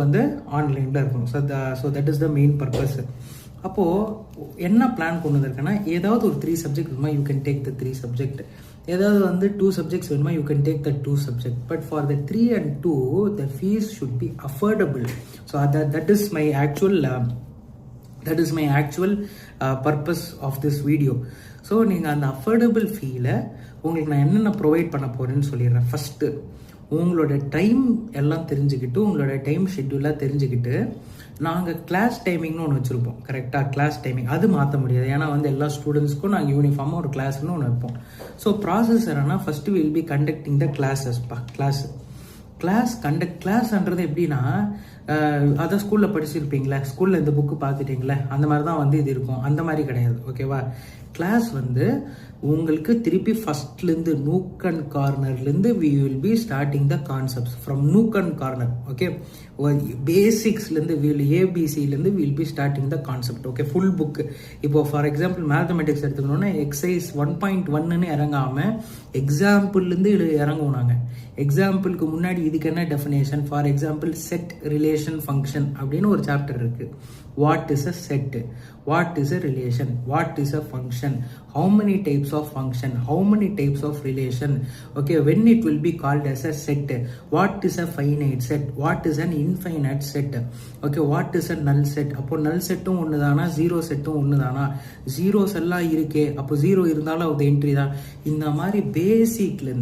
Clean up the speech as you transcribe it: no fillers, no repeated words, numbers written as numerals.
வந்து ஆன்லைனில் இருக்கணும். So that is the main purpose. அப்போது என்ன பிளான் கொண்டு வந்திருக்கேன்னா, ஏதாவது ஒரு 3 சப்ஜெக்ட் வேணுமா, you can take the 3 subject. ஏதாவது வந்து 2 சப்ஜெக்ட்ஸ் வேணுமா, you can take the 2 subject. But for the 3 and 2 the fees should be affordable. So that is my actual purpose of this video. So நீங்கள் அந்த affordable ஃபீலை உங்களுக்கு நான் என்னென்ன provide பண்ண போகிறேன்னு சொல்லிடுறேன். ஃபஸ்ட்டு உங்களோட டைம் எல்லாம் தெரிஞ்சுக்கிட்டு, உங்களோட டைம் ஷெட்யூலாக தெரிஞ்சுக்கிட்டு, நாங்கள் கிளாஸ் டைமிங்னு ஒன்று வச்சுருப்போம். கரெக்டாக கிளாஸ் டைமிங் அது மாற்ற முடியாது. ஏன்னா வந்து எல்லா ஸ்டூடெண்ட்ஸ்க்கும் நாங்கள் யூனிஃபார்மாக ஒரு கிளாஸ்னு ஒன்று வைப்போம். ஸோ ப்ராசஸ் என்னன்னா, first will be conducting the கிளாஸ்ன்றது எப்படின்னா, அதை ஸ்கூலில் படிச்சிருப்பீங்களே, ஸ்கூலில் இந்த புக்கு பார்த்துட்டீங்களே, அந்த மாதிரி தான் வந்து இது இருக்கும். அந்த மாதிரி கிடையாது. ஓகேவா? கிளாஸ் வந்து உங்களுக்கு திருப்பி ஃபர்ஸ்ட்லேருந்து நூக் அண்ட் கார்னர்லேருந்து we will be starting the concepts from nook and corner. Okay, பேசிக்ஸ்லேருந்து ஏபிசிலேருந்து will be starting the concept. Okay, full book. இப்போ ஃபார் எக்ஸாம்பிள் மேத்தமெட்டிக்ஸ் எடுத்துக்கணும்னா எக்ஸசைஸ் 1.1ன்னு இறங்காமல் எக்ஸாம்பிள்லேருந்து இறங்குவோம் நாங்கள். எக்ஸாம்பிளுக்கு முன்னாடி இதுக்கு என்ன definition, for example set relation function அப்படின்னு ஒரு சாப்டர் இருக்குது. What is a set, what is a relation, what is a function, how many types of function, how many types of relation, okay, when it will be called as a set, what is a finite set, what is an infinite set, okay, what is a null set. அப்போ null setடும் ஒன்று தானா, zero செட்டும் ஒன்று தானா, zeros எல்லாம் இருக்கே, அப்போ zero இருந்தாலும் அது என்ட்ரி தான். இந்த மாதிரி பேசிக்லேருந்து